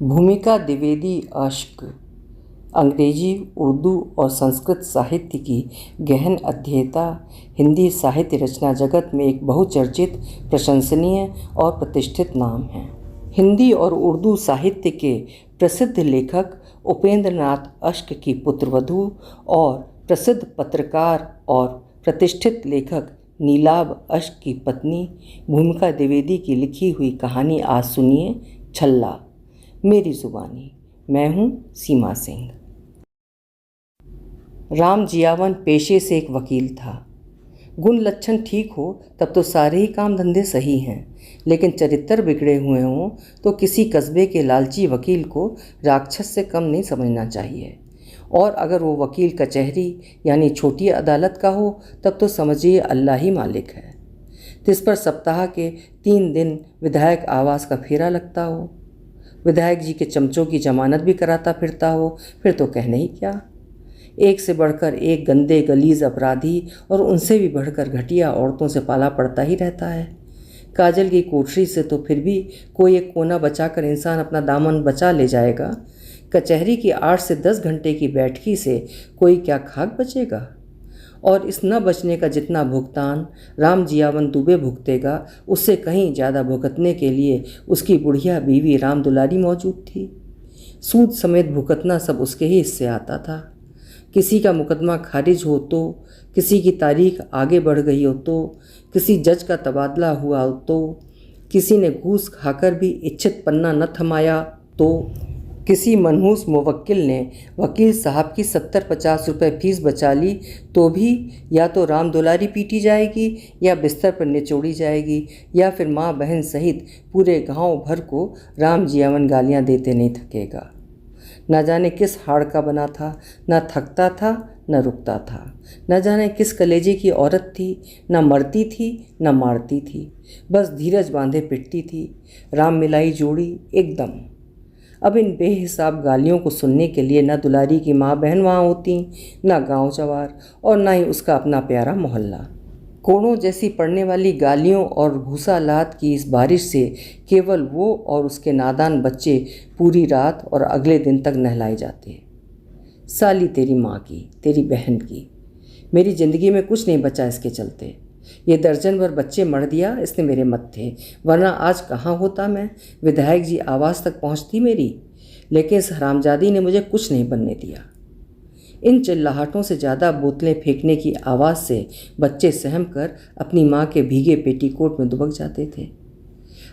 भूमिका द्विवेदी अश्क अंग्रेजी, उर्दू और संस्कृत साहित्य की गहन अध्येता, हिंदी साहित्य रचना जगत में एक बहुचर्चित, प्रशंसनीय और प्रतिष्ठित नाम है। हिंदी और उर्दू साहित्य के प्रसिद्ध लेखक उपेंद्रनाथ अश्क की पुत्रवधू और प्रसिद्ध पत्रकार और प्रतिष्ठित लेखक नीलाभ अश्क की पत्नी भूमिका द्विवेदी की लिखी हुई कहानी आज सुनिए। छल्ला, मेरी जुबानी। मैं हूँ सीमा सिंह। राम जियावन पेशे से एक वकील था। गुण लक्षण ठीक हो तब तो सारे ही काम धंधे सही हैं, लेकिन चरित्र बिगड़े हुए हों तो किसी कस्बे के लालची वकील को राक्षस से कम नहीं समझना चाहिए। और अगर वो वकील कचहरी यानी छोटी अदालत का हो तब तो समझिए अल्लाह ही मालिक है। जिस पर सप्ताह के 3 दिन विधायक आवास का फेरा लगता हो, विधायक जी के चमचों की जमानत भी कराता फिरता हो, फिर तो कहने ही क्या। एक से बढ़कर एक गंदे गलीज अपराधी और उनसे भी बढ़कर घटिया औरतों से पाला पड़ता ही रहता है। काजल की कोठरी से तो फिर भी कोई एक कोना बचाकर इंसान अपना दामन बचा ले जाएगा। कचहरी की 8 से 10 घंटे की बैठकी से कोई क्या खाक बचेगा। और इस न बचने का जितना भुगतान राम जियावन दुबे भुगतेगा, उससे कहीं ज़्यादा भुगतने के लिए उसकी बुढ़िया बीवी राम दुलारी मौजूद थी। सूद समेत भुगतना सब उसके ही हिस्से आता था। किसी का मुकदमा खारिज हो तो, किसी की तारीख आगे बढ़ गई हो तो, किसी जज का तबादला हुआ हो तो, किसी ने घूस खाकर भी इच्छित पन्ना न थमाया तो, किसी मनहूस मुवक्किल ने वकील साहब की 70-50 रुपये फीस बचा ली तो भी या तो राम दुलारी पीटी जाएगी या बिस्तर पर निचोड़ी जाएगी, या फिर माँ बहन सहित पूरे गांव भर को राम जियावन गालियाँ देते नहीं थकेगा। न जाने किस हाड़ का बना था, न थकता था न रुकता था। न जाने किस कलेजे की औरत थी, न मरती थी न मारती थी, बस धीरज बांधे पिटती थी। राम मिलाई जोड़ी एकदम। अब इन बेहिसाब गालियों को सुनने के लिए न दुलारी की माँ बहन वहाँ होती, न गांव जवार, और न ही उसका अपना प्यारा मोहल्ला। कोड़ों जैसी पड़ने वाली गालियों और भूसालात की इस बारिश से केवल वो और उसके नादान बच्चे पूरी रात और अगले दिन तक नहलाए जाते। साली तेरी माँ की, तेरी बहन की, मेरी ज़िंदगी में कुछ नहीं बचा इसके चलते। ये दर्जन भर बच्चे मर दिया इसने मेरे मत्थे, वरना आज कहाँ होता मैं। विधायक जी आवाज़ तक पहुँचती मेरी, लेकिन इस हरामजादी ने मुझे कुछ नहीं बनने दिया। इन चिल्लाहटों से ज़्यादा बोतलें फेंकने की आवाज़ से बच्चे सहम कर अपनी माँ के भीगे पेटीकोट में दुबक जाते थे।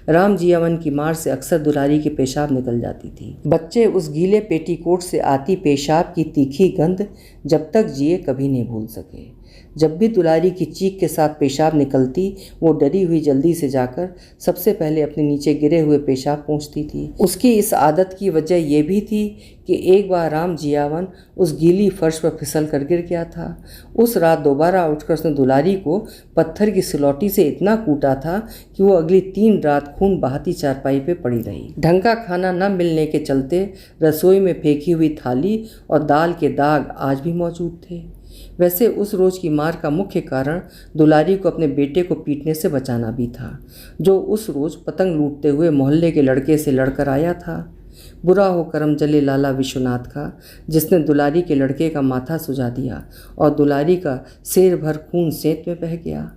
राम जियावन की मार से अक्सर दुलारी के पेशाब निकल जाती थी। बच्चे उस गीले पेटीकोट से आती पेशाब की तीखी गंध जब तक जिए कभी नहीं भूल सके। जब भी दुलारी की चीख के साथ पेशाब निकलती, वो डरी हुई जल्दी से जाकर सबसे पहले अपने नीचे गिरे हुए पेशाब पोंछती थी। उसकी इस आदत की वजह ये भी थी कि एक बार राम जियावन उस गीली फर्श पर फिसल कर गिर गया था। उस रात दोबारा उठकर उसने दुलारी को पत्थर की सिलौटी से इतना कूटा था कि वो अगली 3 रात खून बहाती चारपाई पे पड़ी रही। ढंग का खाना न मिलने के चलते रसोई में फेंकी हुई थाली और दाल के दाग आज भी मौजूद थे। वैसे उस रोज़ की मार का मुख्य कारण दुलारी को अपने बेटे को पीटने से बचाना भी था, जो उस रोज़ पतंग लूटते हुए मोहल्ले के लड़के से लड़कर आया था। बुरा हो करम जले लाला विश्वनाथ का, जिसने दुलारी के लड़के का माथा सुझा दिया और दुलारी का शेर भर खून सेंत में बह गया।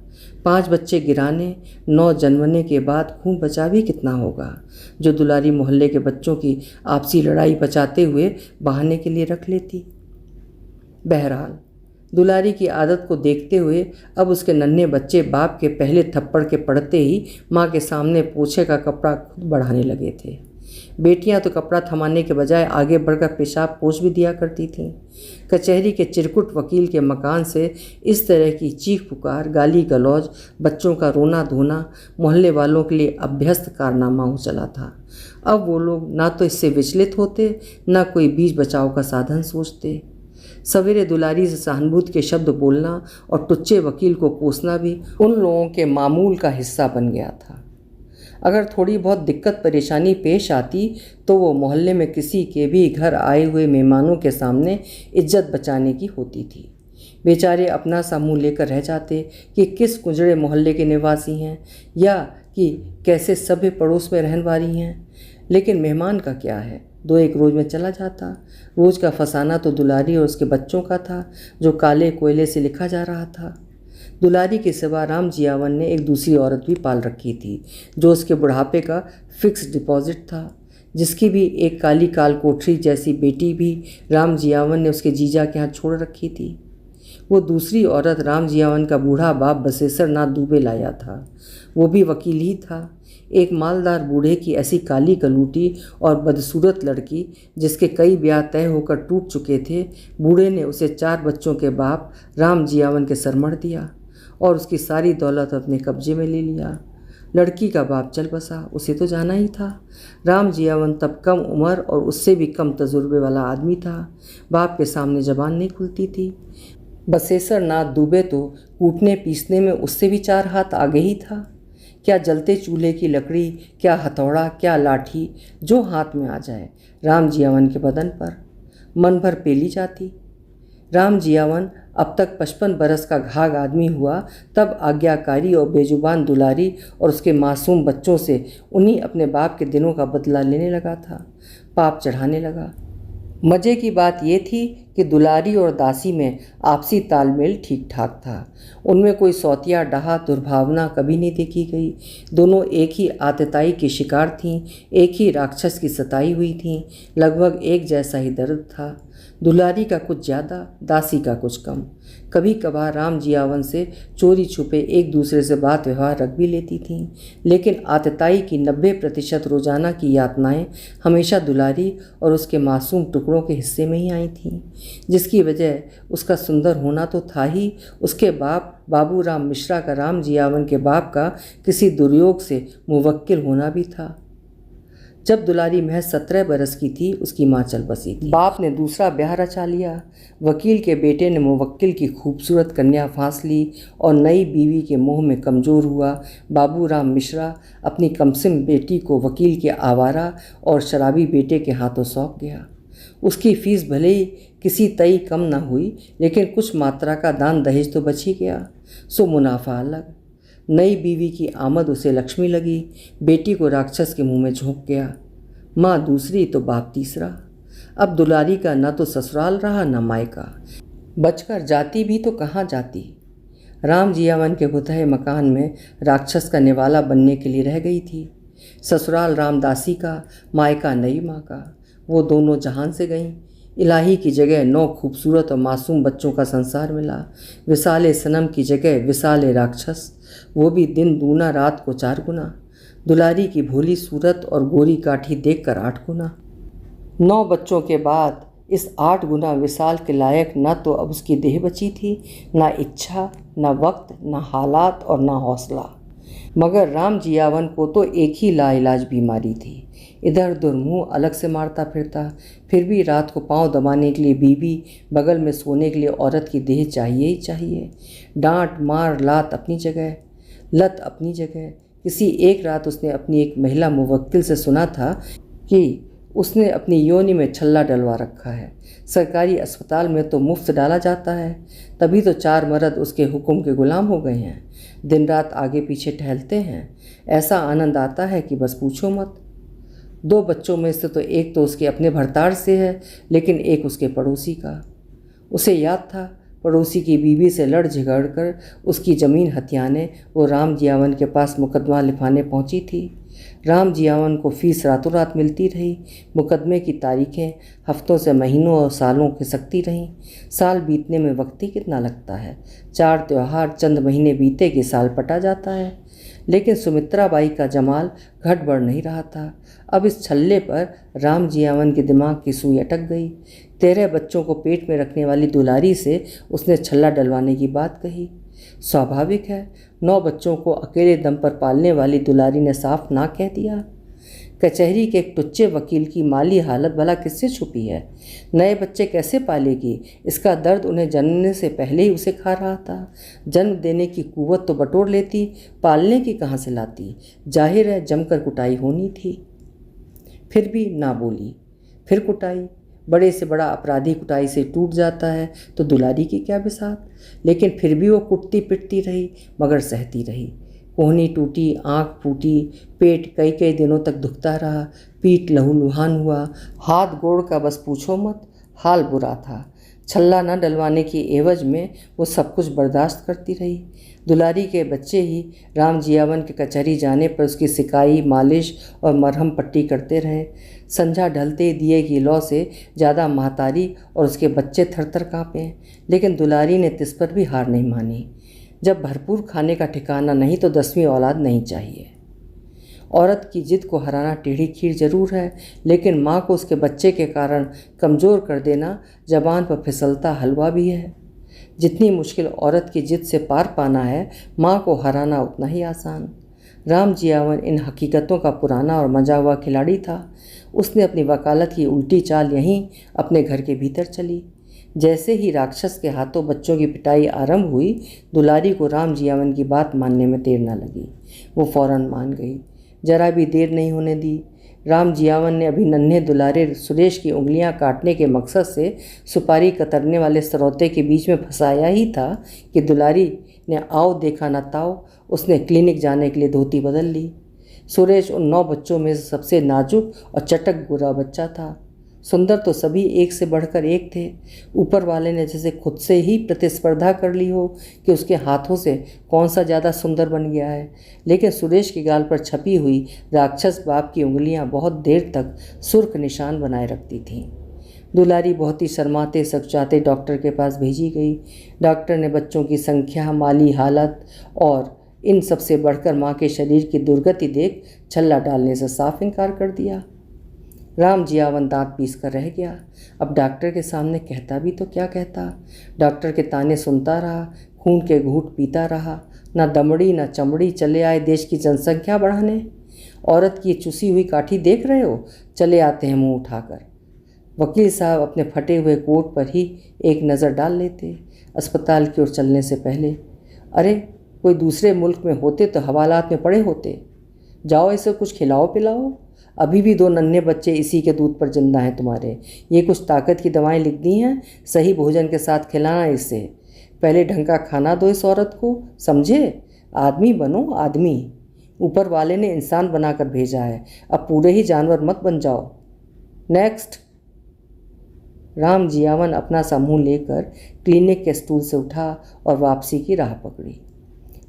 5 बच्चे गिराने, 9 जन्मने के बाद खून बचा भी कितना होगा, जो दुलारी मोहल्ले के बच्चों की आपसी लड़ाई बचाते हुए बहाने के लिए रख लेती। बहरहाल दुलारी की आदत को देखते हुए अब उसके नन्हे बच्चे बाप के पहले थप्पड़ के पड़ते ही माँ के सामने पोछे का कपड़ा खुद बढ़ाने लगे थे। बेटियां तो कपड़ा थमाने के बजाय आगे बढ़कर पेशाब पोंछ भी दिया करती थीं। कचहरी के चिरकुट वकील के मकान से इस तरह की चीख पुकार, गाली गलौज, बच्चों का रोना धोना मोहल्ले वालों के लिए अभ्यस्त कारनामा हो चला था। अब वो लोग ना तो इससे विचलित होते, ना कोई बीच बचाव का साधन सोचते। सवेरे दुलारी से सहानुभूति के शब्द बोलना और टुच्चे वकील को कोसना भी उन लोगों के मामूल का हिस्सा बन गया था। अगर थोड़ी बहुत दिक्कत परेशानी पेश आती तो वो मोहल्ले में किसी के भी घर आए हुए मेहमानों के सामने इज्जत बचाने की होती थी। बेचारे अपना सा मुँह लेकर रह जाते कि किस कुंजड़े मोहल्ले के निवासी हैं या कि कैसे सभ्य पड़ोस में रहने वाली हैं, लेकिन मेहमान का क्या है, 2-1 रोज़ में चला जाता। रोज़ का फसाना तो दुलारी और उसके बच्चों का था, जो काले कोयले से लिखा जा रहा था। दुलारी के सिवा राम जियावन ने एक दूसरी औरत भी पाल रखी थी, जो उसके बुढ़ापे का फिक्स डिपॉजिट था। जिसकी भी एक काली काल कोठरी जैसी बेटी भी राम जियावन ने उसके जीजा के यहाँ छोड़ रखी थी। वो दूसरी औरत राम जियावन का बूढ़ा बाप बसेसर नाथ दुबे लाया था। वो भी वकील ही था। एक मालदार बूढ़े की ऐसी काली कलूटी और बदसूरत लड़की, जिसके कई ब्याह तय होकर टूट चुके थे, बूढ़े ने उसे 4 बच्चों के बाप राम जियावन के सर मढ़ दिया और उसकी सारी दौलत अपने कब्जे में ले लिया। लड़की का बाप चल बसा, उसे तो जाना ही था। राम जियावन तब कम उम्र और उससे भी कम तजुर्बे वाला आदमी था। बाप के सामने जबान नहीं खुलती थी। बसेसर नाथ दुबे तो कूटने पीसने में उससे भी 4 हाथ आगे ही था। क्या जलते चूल्हे की लकड़ी, क्या हथौड़ा, क्या लाठी, जो हाथ में आ जाए राम जियावन के बदन पर मन भर पेली जाती। राम जियावन अब तक 55 बरस का घाघ आदमी हुआ, तब आज्ञाकारी और बेजुबान दुलारी और उसके मासूम बच्चों से उन्हीं अपने बाप के दिनों का बदला लेने लगा था, पाप चढ़ाने लगा। मज़े की बात यह थी कि दुलारी और दासी में आपसी तालमेल ठीक ठाक था। उनमें कोई सौतिया डहा दुर्भावना कभी नहीं देखी गई। दोनों एक ही आतताई की शिकार थीं, एक ही राक्षस की सताई हुई थीं। लगभग एक जैसा ही दर्द था। दुलारी का कुछ ज़्यादा, दासी का कुछ कम। कभी कभार राम जियावन से चोरी छुपे एक दूसरे से बात व्यवहार रख भी लेती थीं, लेकिन आतताई की 90% रोजाना की यातनाएं हमेशा दुलारी और उसके मासूम टुकड़ों के हिस्से में ही आई थीं, जिसकी वजह उसका सुंदर होना तो था ही, उसके बाप बाबू राम मिश्रा का राम जियावन के बाप का किसी दुर्योग से मुवक्किल होना भी था। जब दुलारी महज 17 बरस की थी, उसकी माँ चल बसी थी। बाप ने दूसरा ब्याह रचा लिया। वकील के बेटे ने मुवक्किल की खूबसूरत कन्या फांस ली और नई बीवी के मोह में कमज़ोर हुआ बाबू राम मिश्रा अपनी कमसिन बेटी को वकील के आवारा और शराबी बेटे के हाथों सौंप गया। उसकी फीस भले ही किसी तई कम न हुई, लेकिन कुछ मात्रा का दान दहेज तो बच ही गया, सो मुनाफा अलग। नई बीवी की आमद उसे लक्ष्मी लगी। बेटी को राक्षस के मुंह में झोंक गया। माँ दूसरी तो बाप तीसरा। अब दुलारी का न तो ससुराल रहा न मायका। बचकर जाती भी तो कहाँ जाती। राम जियावन के बुतहे मकान में राक्षस का निवाला बनने के लिए रह गई थी। ससुराल रामदासी का, मायका नई माँ का। वो दोनों जहान से गईं। इलाही की जगह 9 खूबसूरत और मासूम बच्चों का संसार मिला। विसाले सनम की जगह विसाले राक्षस, वो भी दिन दूना रात को 4 गुना। दुलारी की भोली सूरत और गोरी काठी देखकर 8 गुना। 9 बच्चों के बाद इस 8 गुना विशाल के लायक न तो अब उसकी देह बची थी, न इच्छा, न वक्त, न हालात और न हौसला। मगर राम जियावन को तो एक ही लाइलाज बीमारी थी। इधर उधर मुँह अलग से मारता फिरता, फिर भी रात को पाँव दबाने के लिए बीबी, बगल में सोने के लिए औरत की देह चाहिए ही चाहिए। डांट मार लात अपनी जगह, लत अपनी जगह। किसी एक रात उसने अपनी एक महिला मुवक्किल से सुना था कि उसने अपनी योनि में छल्ला डलवा रखा है। सरकारी अस्पताल में तो मुफ्त डाला जाता है, तभी तो 4 मर्द उसके हुक्म के गुलाम हो गए हैं। दिन रात आगे पीछे टहलते हैं। ऐसा आनंद आता है कि बस पूछो मत। 2 बच्चों में से तो एक तो उसके अपने भरतार से है, लेकिन एक उसके पड़ोसी का। उसे याद था, पड़ोसी की बीवी से लड़ झगड़ कर उसकी ज़मीन हथियाने वो राम जियावन के पास मुकदमा लिखाने पहुंची थी। राम जियावन को फीस रातों रात मिलती रही। मुकदमे की तारीखें हफ्तों से महीनों और सालों खिसकती रहीं। साल बीतने में वक्त ही कितना लगता है। 4 त्यौहार, चंद महीने बीते कि साल पटा जाता है। लेकिन सुमित्रा बाई का जमाल घट बढ़ नहीं रहा था। अब इस छल्ले पर राम जियावन के दिमाग की सुई अटक गई। 13 बच्चों को पेट में रखने वाली दुलारी से उसने छल्ला डलवाने की बात कही। स्वाभाविक है, 9 बच्चों को अकेले दम पर पालने वाली दुलारी ने साफ ना कह दिया। कचहरी के एक टुच्चे वकील की माली हालत भला किससे छुपी है। नए बच्चे कैसे पालेगी, इसका दर्द उन्हें जन्मने से पहले ही उसे खा रहा था। जन्म देने की कुव्वत तो बटोर लेती, पालने की कहाँ से लाती। जाहिर है जमकर कुटाई होनी थी। फिर भी ना बोली। फिर कुटाई। बड़े से बड़ा अपराधी कुटाई से टूट जाता है तो दुलारी की क्या बिसात। लेकिन फिर भी वो कुटती पिटती रही, मगर सहती रही। कोहनी टूटी, आँख फूटी, पेट कई कई दिनों तक दुखता रहा, पीठ लहूलुहान हुआ, हाथ गोड़ का बस पूछो मत, हाल बुरा था। छल्ला न डलवाने की एवज में वो सब कुछ बर्दाश्त करती रही। दुलारी के बच्चे ही राम जियावन के कचहरी जाने पर उसकी सिकाई, मालिश और मरहम पट्टी करते रहे। संझा ढलते दिए की लौ से ज़्यादा महतारी और उसके बच्चे थर थर काँपे, लेकिन दुलारी ने तिस पर भी हार नहीं मानी। जब भरपूर खाने का ठिकाना नहीं तो 10वीं औलाद नहीं चाहिए। औरत की जिद को हराना टेढ़ी खीर जरूर है, लेकिन माँ को उसके बच्चे के कारण कमज़ोर कर देना ज़बान पर फिसलता हलवा भी है। जितनी मुश्किल औरत की जिद से पार पाना है, माँ को हराना उतना ही आसान। राम जियावन इन हकीकतों का पुराना और मजा हुआ खिलाड़ी था। उसने अपनी वकालत की उल्टी चाल यहीं अपने घर के भीतर चली। जैसे ही राक्षस के हाथों बच्चों की पिटाई आरंभ हुई, दुलारी को राम जियावन की बात मानने में देर न लगी। वो फौरन मान गई। जरा भी देर नहीं होने दी। राम जियावन ने अभी नन्हे दुलारे सुरेश की उंगलियां काटने के मकसद से सुपारी कतरने वाले सरौते के बीच में फंसाया ही था कि दुलारी ने आओ देखा न ताओ, उसने क्लिनिक जाने के लिए धोती बदल ली। सुरेश उन 9 बच्चों में सबसे नाजुक और चटक गोरा बच्चा था। सुंदर तो सभी एक से बढ़कर एक थे। ऊपर वाले ने जैसे खुद से ही प्रतिस्पर्धा कर ली हो कि उसके हाथों से कौन सा ज़्यादा सुंदर बन गया है। लेकिन सुरेश के गाल पर छपी हुई राक्षस बाप की उंगलियां बहुत देर तक सुर्ख निशान बनाए रखती थीं। दुलारी बहुत ही शर्माते सकुचाते डॉक्टर के पास भेजी गई। डॉक्टर ने बच्चों की संख्या, माली हालत और इन सबसे बढ़कर माँ के शरीर की दुर्गति देख छल्ला डालने से साफ इनकार कर दिया। राम जियावन दांत पीस कर रह गया। अब डॉक्टर के सामने कहता भी तो क्या कहता। डॉक्टर के ताने सुनता रहा, खून के घूंट पीता रहा। ना दमड़ी ना चमड़ी, चले आए देश की जनसंख्या बढ़ाने। औरत की चुसी हुई काठी देख रहे हो, चले आते हैं मुंह उठाकर। वकील साहब अपने फटे हुए कोट पर ही एक नज़र डाल लेते अस्पताल की ओर चलने से पहले। अरे कोई दूसरे मुल्क में होते तो हवालात में पड़े होते। जाओ इसे कुछ खिलाओ पिलाओ। अभी भी 2 नन्हे बच्चे इसी के दूध पर जिंदा हैं तुम्हारे। ये कुछ ताकत की दवाएं लिख दी हैं, सही भोजन के साथ खिलाना इसे। पहले ढंग का खाना दो इस औरत को, समझे? आदमी बनो आदमी। ऊपर वाले ने इंसान बनाकर भेजा है, अब पूरे ही जानवर मत बन जाओ। नेक्स्ट। राम जियावन अपना सा मुँह लेकर क्लिनिक के स्टूल से उठा और वापसी की राह पकड़ी।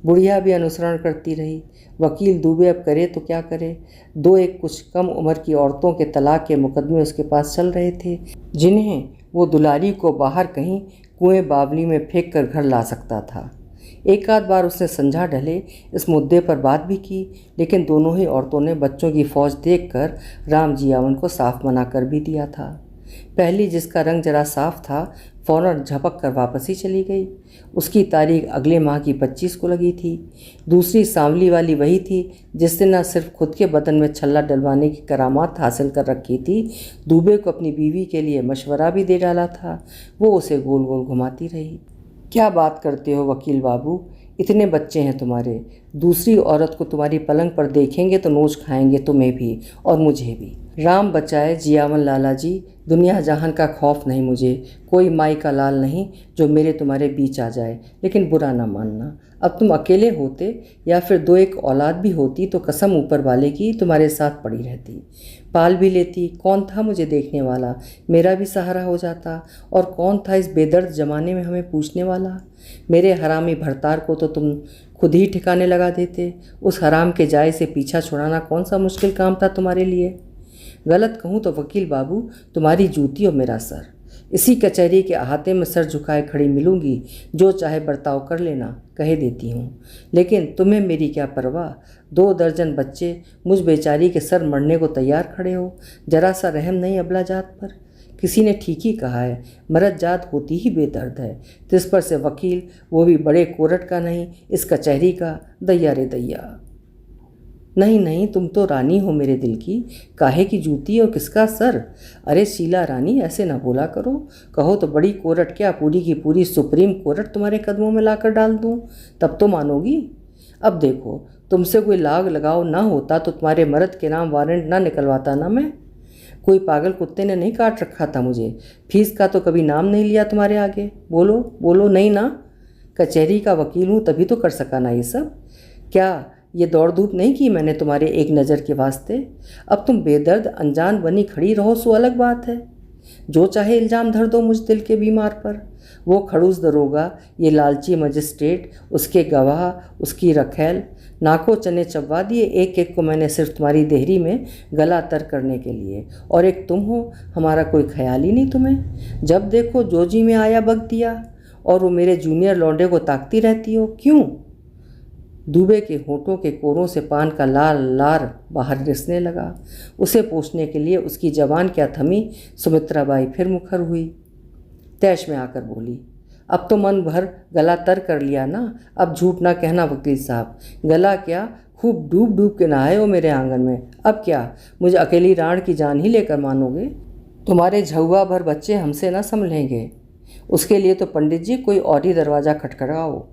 बुढ़िया भी अनुसरण करती रही। वकील दुबे अब करे तो क्या करे। 2 एक कुछ कम उम्र की औरतों के तलाक के मुकदमे उसके पास चल रहे थे, जिन्हें वो दुलारी को बाहर कहीं कुएं बावली में फेंक कर घर ला सकता था। एक आध बार उसने संझा ढले इस मुद्दे पर बात भी की, लेकिन दोनों ही औरतों ने बच्चों की फौज देखकर राम जियावन को साफ मना कर भी दिया था। पहली, जिसका रंग जरा साफ था, फ़ौरन झपक कर वापस ही चली गई। उसकी तारीख अगले माह की 25 को लगी थी। दूसरी, सांवली वाली, वही थी जिसने न सिर्फ खुद के बदन में छल्ला डलवाने की करामात हासिल कर रखी थी, दुबे को अपनी बीवी के लिए मशवरा भी दे डाला था। वो उसे गोल गोल घुमाती रही। क्या बात करते हो वकील बाबू, इतने बच्चे हैं तुम्हारे। दूसरी औरत को तुम्हारी पलंग पर देखेंगे तो नोच खाएंगे, तुम्हें भी और मुझे भी। राम बचाए जियावन लाला जी, दुनिया जहान का खौफ नहीं मुझे। कोई माई का लाल नहीं जो मेरे तुम्हारे बीच आ जाए। लेकिन बुरा ना मानना, अब तुम अकेले होते या फिर 2 एक औलाद भी होती तो कसम ऊपर वाले की तुम्हारे साथ पड़ी रहती, पाल भी लेती। कौन था मुझे देखने वाला, मेरा भी सहारा हो जाता। और कौन था इस बेदर्द ज़माने में हमें पूछने वाला। मेरे हरामी भरतार को तो तुम खुद ही ठिकाने लगा देते। उस हराम के जाए से पीछा छुड़ाना कौन सा मुश्किल काम था तुम्हारे लिए। गलत कहूँ तो वकील बाबू, तुम्हारी जूती और मेरा सर। इसी कचहरी के अहाते में सर झुकाए खड़ी मिलूंगी, जो चाहे बर्ताव कर लेना, कह देती हूँ। लेकिन तुम्हें मेरी क्या परवाह। 2 दर्जन बच्चे, मुझ बेचारी के सर मरने को तैयार खड़े हो। जरा सा रहम नहीं अबला जात पर। किसी ने ठीक ही कहा है, मरद जात होती ही बेदर्द है। तिस पर से वकील, वो भी बड़े कोर्ट का नहीं, इस कचहरी का। दैया रे दैया। नहीं नहीं, तुम तो रानी हो मेरे दिल की। काहे की जूती और किसका सर। अरे शीला रानी, ऐसे ना बोला करो। कहो तो बड़ी कोर्ट क्या, पूरी की पूरी सुप्रीम कोर्ट तुम्हारे कदमों में लाकर डाल दूँ, तब तो मानोगी। अब देखो, तुमसे कोई लाग लगाव ना होता तो तुम्हारे मर्द के नाम वारंट ना निकलवाता ना मैं। कोई पागल कुत्ते ने नहीं काट रखा था मुझे। फीस का तो कभी नाम नहीं लिया तुम्हारे आगे। बोलो बोलो, नहीं ना। कचहरी का वकील हूँ तभी तो कर सका ना ये सब। क्या ये दौड़ धूप नहीं की मैंने तुम्हारे एक नज़र के वास्ते। अब तुम बेदर्द अनजान बनी खड़ी रहो सो अलग बात है। जो चाहे इल्ज़ाम धर दो मुझ दिल के बीमार पर। वो खड़ूस दरोगा, ये लालची मजिस्ट्रेट, उसके गवाह, उसकी रखैल, नाको चने चबवा दिए एक एक को मैंने सिर्फ तुम्हारी देहरी में गला तर करने के लिए। और एक तुम हो, हमारा कोई ख्याल ही नहीं तुम्हें। जब देखो जोजी में आया बग दिया, और वो मेरे जूनियर लौंडे को ताकती रहती हो, क्यों? दूबे के होठों के कोरों से पान का लाल लार बाहर रिसने लगा। उसे पोंछने के लिए उसकी जबान क्या थमी। सुमित्राबाई फिर मुखर हुई, तैश में आकर बोली, अब तो मन भर गला तर कर लिया ना। अब झूठ ना कहना वकील साहब, गला क्या, खूब डूब डूब के नहाए हो मेरे आंगन में। अब क्या मुझे अकेली राण की जान ही लेकर मानोगे? तुम्हारे झुआ भर बच्चे हमसे ना संभलेंगे। उसके लिए तो पंडित जी कोई और ही दरवाज़ा खटखटाओ।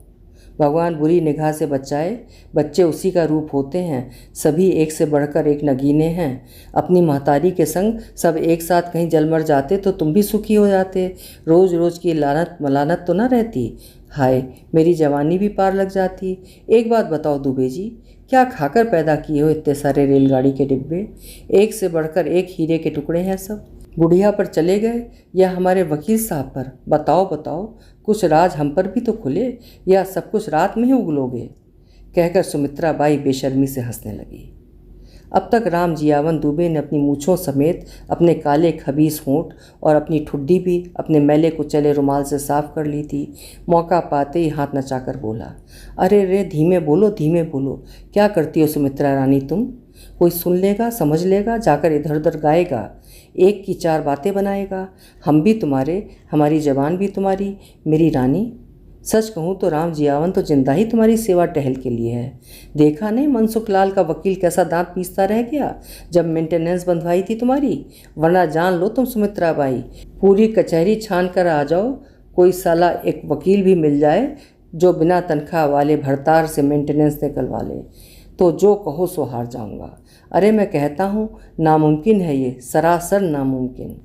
भगवान बुरी निगाह से बचाए, बच्चे उसी का रूप होते हैं। सभी एक से बढ़कर एक नगीने हैं। अपनी महतारी के संग सब एक साथ कहीं जल मर जाते तो तुम भी सुखी हो जाते। रोज़ रोज़ की लानत मलानत तो ना रहती। हाय, मेरी जवानी भी पार लग जाती। एक बात बताओ दुबे जी, क्या खाकर पैदा किए हो इतने सारे रेलगाड़ी के डिब्बे? एक से बढ़कर एक हीरे के टुकड़े हैं सब। बुढ़िया पर चले गए या हमारे वकील साहब पर? बताओ बताओ, कुछ राज हम पर भी तो खुले, या सब कुछ रात में ही उगलोगे? कहकर सुमित्राबाई बेशर्मी से हंसने लगी। अब तक राम जियावन दुबे ने अपनी मूछों समेत अपने काले खबीस होंठ और अपनी ठुड्डी भी अपने मैले कुचले रुमाल से साफ कर ली थी। मौका पाते ही हाथ नचाकर बोला, अरे रे धीमे बोलो, क्या करती हो सुमित्रा रानी तुम? कोई सुन लेगा, समझ लेगा, जाकर इधर उधर गाएगा, एक की चार बातें बनाएगा। हम भी तुम्हारे, हमारी जबान भी तुम्हारी, मेरी रानी। सच कहूँ तो राम जियावन तो जिंदा ही तुम्हारी सेवा टहल के लिए है। देखा नहीं मनसुख लाल का वकील कैसा दांत पीसता रह गया जब मेंटेनेंस बंधवाई थी तुम्हारी? वरना जान लो तुम सुमित्राबाई, पूरी कचहरी छान कर आ जाओ, कोई साला एक वकील भी मिल जाए जो बिना तनख्वाह वाले भरतार से मेंटेनेंस निकलवा ले, तो जो कहो सो हार जाऊंगा। अरे मैं कहता हूँ नामुमकिन है ये, सरासर नामुमकिन।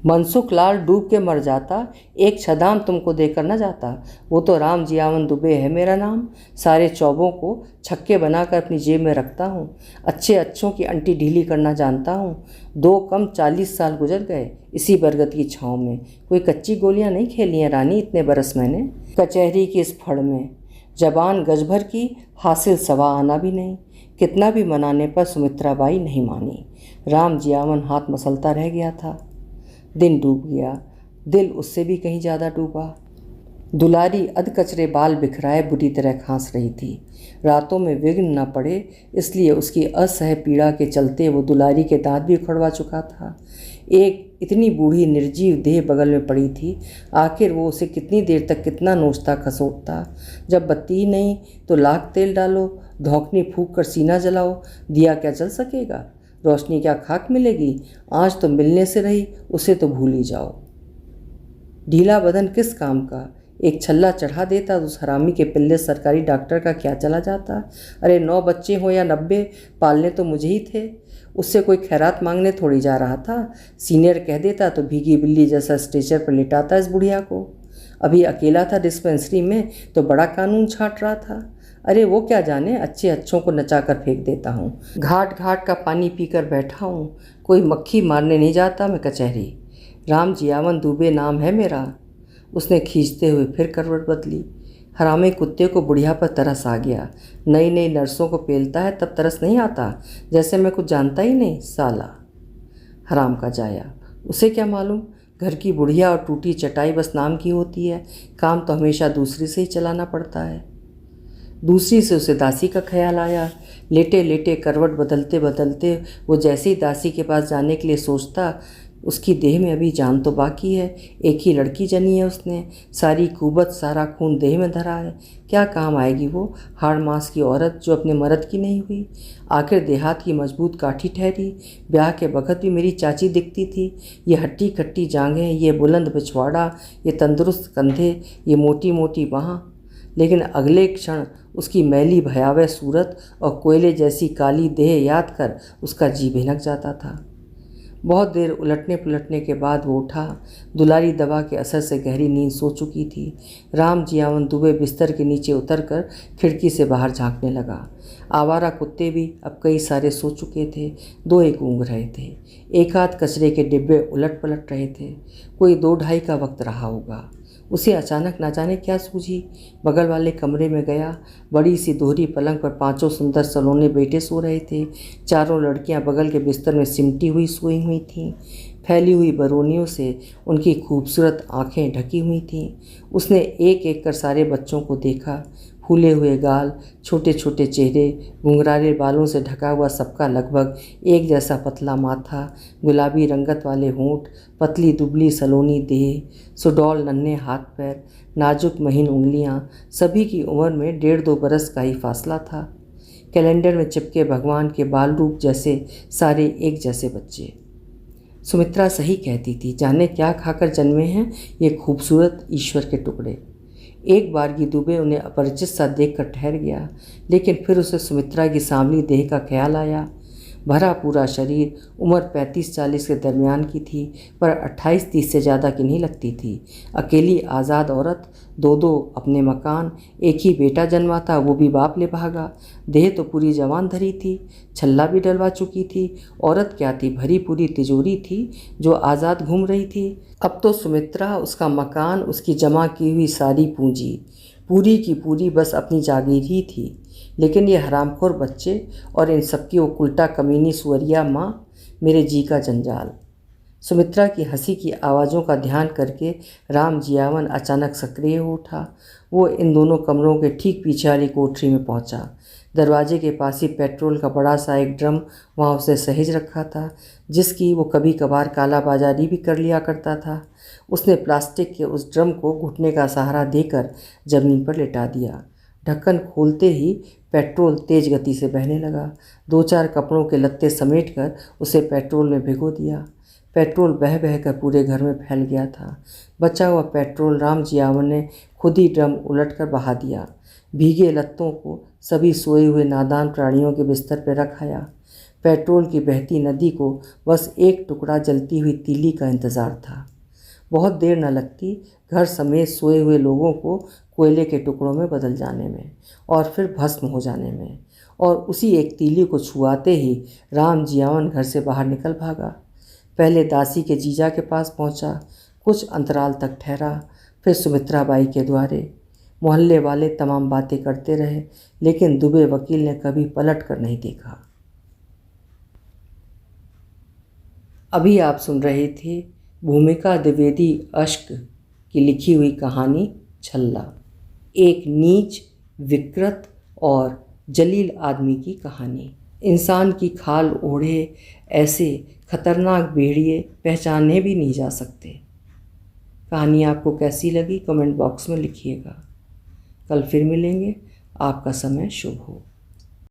मनसुख लाल डूब के मर जाता, एक छदाम तुमको देकर न जाता। वो तो राम जियावन दुबे है मेरा नाम। सारे चौबों को छक्के बनाकर अपनी जेब में रखता हूँ। अच्छे अच्छों की अंटी ढीली करना जानता हूँ। 2 कम 40 साल गुजर गए इसी बरगद की छाँव में। कोई कच्ची गोलियाँ नहीं खेली हैं रानी इतने बरस मैंने कचहरी की इस फड़ में। जबान गजभर की, हासिल सवा आना भी नहीं। कितना भी मनाने पर सुमित्राबाई नहीं मानी। राम जियावन हाथ मसलता रह गया था। दिन डूब गया, दिल उससे भी कहीं ज़्यादा डूबा। दुलारी अधकचरे बाल बिखराए बुरी तरह खांस रही थी। रातों में विघ्न न पड़े इसलिए उसकी असह्य पीड़ा के चलते वो दुलारी के दांत भी उखड़वा चुका था। एक इतनी बूढ़ी निर्जीव देह बगल में पड़ी थी। आखिर वो उसे कितनी देर तक कितना नोचता खसोटता। जब बत्ती ही नहीं तो लाख तेल डालो, धौंकनी फूंक कर सीना जलाओ, दिया क्या जल सकेगा? रोशनी क्या खाक मिलेगी? आँच तो मिलने से रही, उसे तो भूल ही जाओ। ढीला बदन किस काम का? एक छल्ला चढ़ा देता तो उस हरामी के पिल्ले सरकारी डॉक्टर का क्या चला जाता? अरे 9 बच्चे हो या 90, पालने तो मुझे ही थे। उससे कोई खैरात मांगने थोड़ी जा रहा था। सीनियर कह देता तो भीगी बिल्ली जैसा स्ट्रेचर पर लिटाता इस बुढ़िया को। अभी अकेला था डिस्पेंसरी में तो बड़ा कानून छाट रहा था। अरे वो क्या जाने, अच्छे अच्छों को नचाकर फेंक देता हूँ। घाट घाट का पानी पीकर बैठा हूँ, कोई मक्खी मारने नहीं जाता मैं कचहरी। राम जियावन दुबे नाम है मेरा। उसने खींचते हुए फिर करवट बदली। हरामे कुत्ते को बुढ़िया पर तरस आ गया। नई नई नर्सों को पेलता है तब तरस नहीं आता, जैसे मैं कुछ जानता ही नहीं साला। हराम का जाया, उसे क्या मालूम, घर की बुढ़िया और टूटी चटाई बस नाम की होती है। काम तो हमेशा दूसरी से ही चलाना पड़ता है। दूसरी से उसे दासी का ख्याल आया। लेटे लेटे करवट बदलते बदलते वो जैसे ही दासी के पास जाने के लिए सोचता, उसकी देह में अभी जान तो बाकी है। एक ही लड़की जनी है उसने, सारी कुबत सारा खून देह में धरा है। क्या काम आएगी वो हाड़ मांस की औरत जो अपने मर्द की नहीं हुई? आखिर देहात की मजबूत काठी ठहरी। ब्याह के वक्त भी मेरी चाची दिखती थी। ये हट्टी कट्टी जांघें, ये बुलंद पिछवाड़ा, ये तंदुरुस्त कंधे, ये मोटी मोटी बाँह। लेकिन अगले क्षण उसकी मैली भयावह सूरत और कोयले जैसी काली देह याद कर उसका जी भिनक जाता था। बहुत देर उलटने पुलटने के बाद वो उठा। दुलारी दवा के असर से गहरी नींद सो चुकी थी। राम जियावन दुबे बिस्तर के नीचे उतरकर खिड़की से बाहर झांकने लगा। आवारा कुत्ते भी अब कई सारे सो चुके थे, दो एक ऊँघ रहे थे, एक आध कचरे के डिब्बे उलट पलट रहे थे। कोई 2-2:30 का वक्त रहा होगा। उसे अचानक ना जाने क्या सूझी। बगल वाले कमरे में गया। बड़ी सी दोहरी पलंग पर 5 सुंदर सलोने बेटे सो रहे थे। चारों लड़कियां बगल के बिस्तर में सिमटी हुई सोई हुई थीं। फैली हुई बरौनियों से उनकी खूबसूरत आंखें ढकी हुई थीं। उसने एक एक कर सारे बच्चों को देखा। फूले हुए गाल, छोटे छोटे चेहरे, घुंघराले बालों से ढका हुआ सबका लगभग एक जैसा पतला माथा, गुलाबी रंगत वाले होंठ, पतली दुबली सलोनी देह, सुडौल नन्हे हाथ पैर, नाजुक महीन उंगलियां, सभी की उम्र में 1.5-2 बरस का ही फासला था। कैलेंडर में चिपके भगवान के बाल रूप जैसे सारे एक जैसे बच्चे। सुमित्रा सही कहती थी, जाने क्या खाकर जन्मे हैं ये खूबसूरत ईश्वर के टुकड़े। एक बारगी दुबे उन्हें अपरिचित सा देखकर ठहर गया, लेकिन फिर उसे सुमित्रा की सांवली देह का ख्याल आया। भरा पूरा शरीर, उम्र 35-40 के दरमियान की थी, पर 28-30 से ज़्यादा की नहीं लगती थी। अकेली आज़ाद औरत, 2-2 अपने मकान, एक ही बेटा जन्मा था, वो भी बाप ले भागा। देह तो पूरी जवान धरी थी, छल्ला भी डलवा चुकी थी। औरत क्या थी, भरी पूरी तिजोरी थी जो आज़ाद घूम रही थी। अब तो सुमित्रा, उसका मकान, उसकी जमा की हुई सारी पूंजी, पूरी की पूरी बस अपनी जागीर ही थी। लेकिन ये हरामखोर बच्चे और इन सबकी वो उल्टा कमीनी सुअरिया माँ, मेरे जी का जंजाल। सुमित्रा की हंसी की आवाज़ों का ध्यान करके राम जियावन अचानक सक्रिय हो उठा। वो इन दोनों कमरों के ठीक पीछे वाली कोठरी में पहुंचा। दरवाजे के पास ही पेट्रोल का बड़ा सा एक ड्रम वहाँ उसे सहेज रखा था, जिसकी वो कभी कभार काला बाजारी भी कर लिया करता था। उसने प्लास्टिक के उस ड्रम को घुटने का सहारा देकर ज़मीन पर लेटा दिया। ढक्कन खोलते ही पेट्रोल तेज गति से बहने लगा। 2-4 कपड़ों के लत्ते समेटकर उसे पेट्रोल में भिगो दिया। पेट्रोल बह बह कर पूरे घर में फैल गया था। बचा हुआ पेट्रोल राम जियावन ने खुद ही ड्रम उलट कर बहा दिया। भीगे लत्तों को सभी सोए हुए नादान प्राणियों के बिस्तर पर रख आया। पेट्रोल की बहती नदी को बस एक टुकड़ा जलती हुई तीली का इंतज़ार था। बहुत देर न लगती घर समेत सोए हुए लोगों को कोयले के टुकड़ों में बदल जाने में और फिर भस्म हो जाने में। और उसी एक तीली को छुआते ही राम जियावन घर से बाहर निकल भागा। पहले दासी के जीजा के पास पहुंचा, कुछ अंतराल तक ठहरा, फिर सुमित्रा बाई के द्वारे। मोहल्ले वाले तमाम बातें करते रहे, लेकिन दुबे वकील ने कभी पलट कर नहीं देखा। अभी आप सुन रहे थे भूमिका द्विवेदी अश्क की लिखी हुई कहानी छल्ला, एक नीच, विकृत और जलील आदमी की कहानी। इंसान की खाल ओढ़े ऐसे खतरनाक भेड़िए पहचाने भी नहीं जा सकते। कहानी आपको कैसी लगी कमेंट बॉक्स में लिखिएगा। कल फिर मिलेंगे। आपका समय शुभ हो।